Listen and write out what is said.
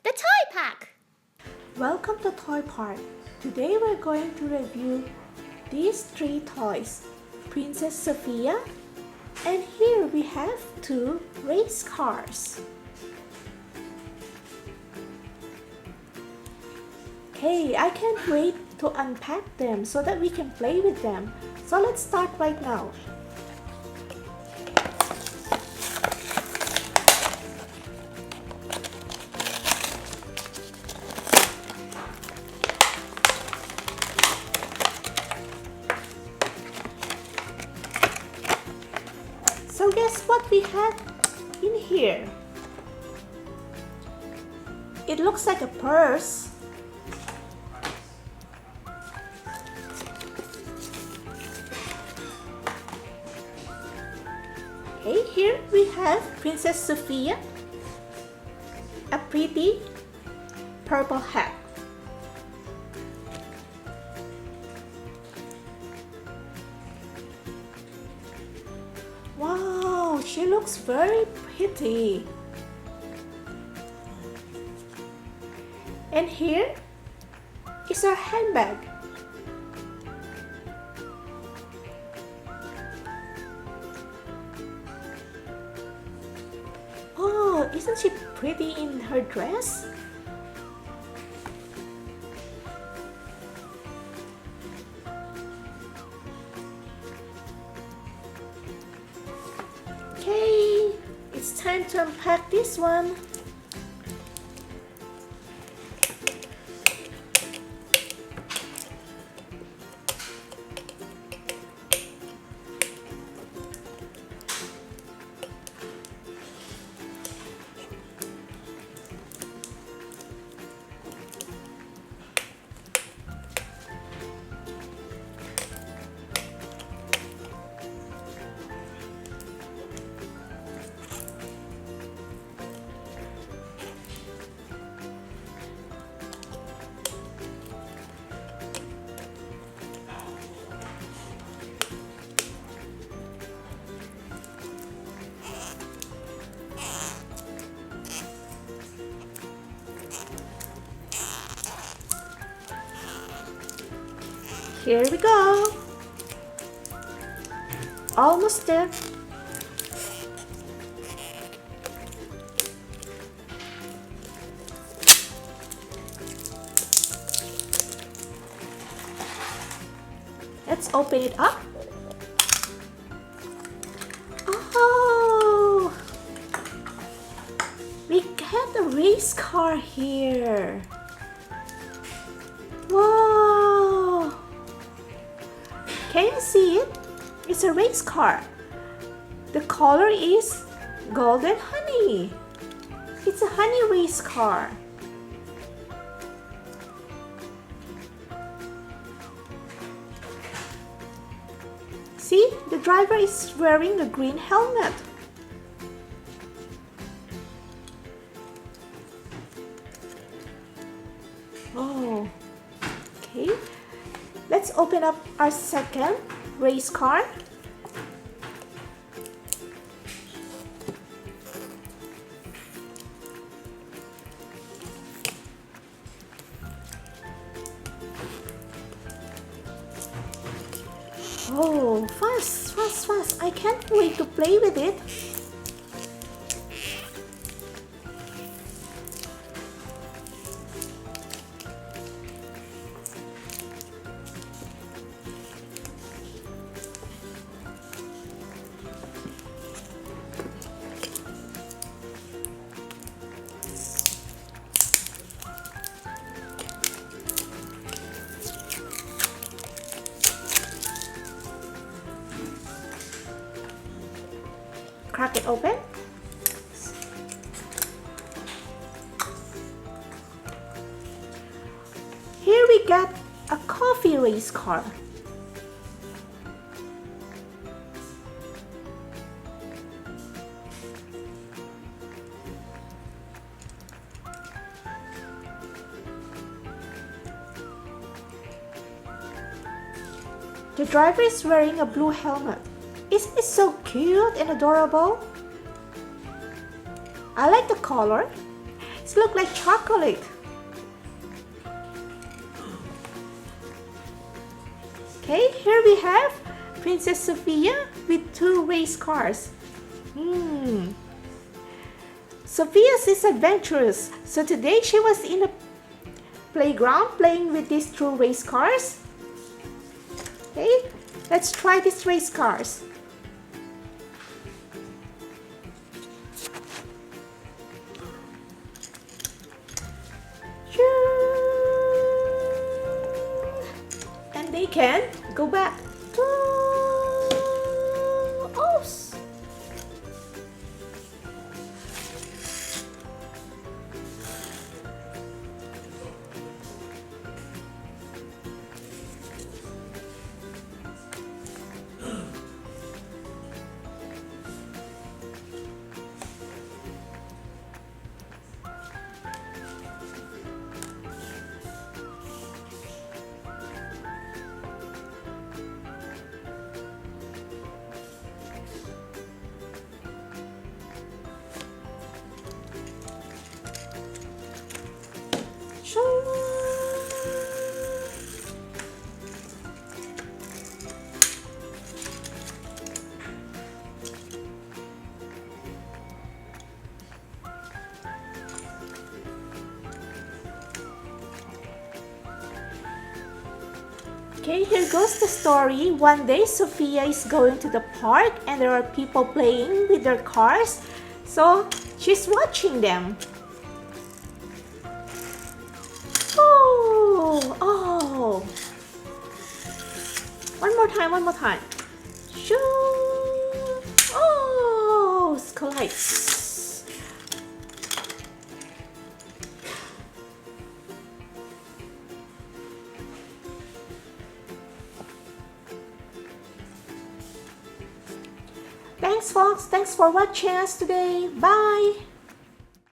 the toy pack. Welcome to Toy Park. Today we're going to review these three toys, Princess Sofia, and here we have two race cars. Hey, I can't wait to unpack them so that we can play with them. So let's start right now. So guess what we have in here? It looks like a purse. Okay, here we have Princess Sofia, a pretty purple hat. Wow, she looks very pretty. And here is her handbag. Oh, isn't she pretty in her dress? Okay, it's time to unpack this one. Here we go. Almost there. Let's open it up. Oh! We got a race car here. Wow! Can you see it? It's a race car. The color is golden honey. It's a honey race car. See, the driver is wearing a green helmet. Oh, okay. Let's open up our second race car. Oh, fast, fast, fast. I can't wait to play with it. Crack it open. Here we got a coffee race car. The driver is wearing a blue helmet. Isn't it so cute and adorable? I like the color. This looks like chocolate. Okay, here we have Princess Sofia with 2 race cars. Sophia is adventurous, so today she was in a playground playing with these 2 race cars. Okay, let's try these race cars. And they can go back. Oh. Okay, here goes the story. One day, Sophia is going to the park and there are people playing with their cars. So, she's watching them. Oh. One more time. Shoo. Oh, it collides. Thanks folks, thanks for watching us today. Bye.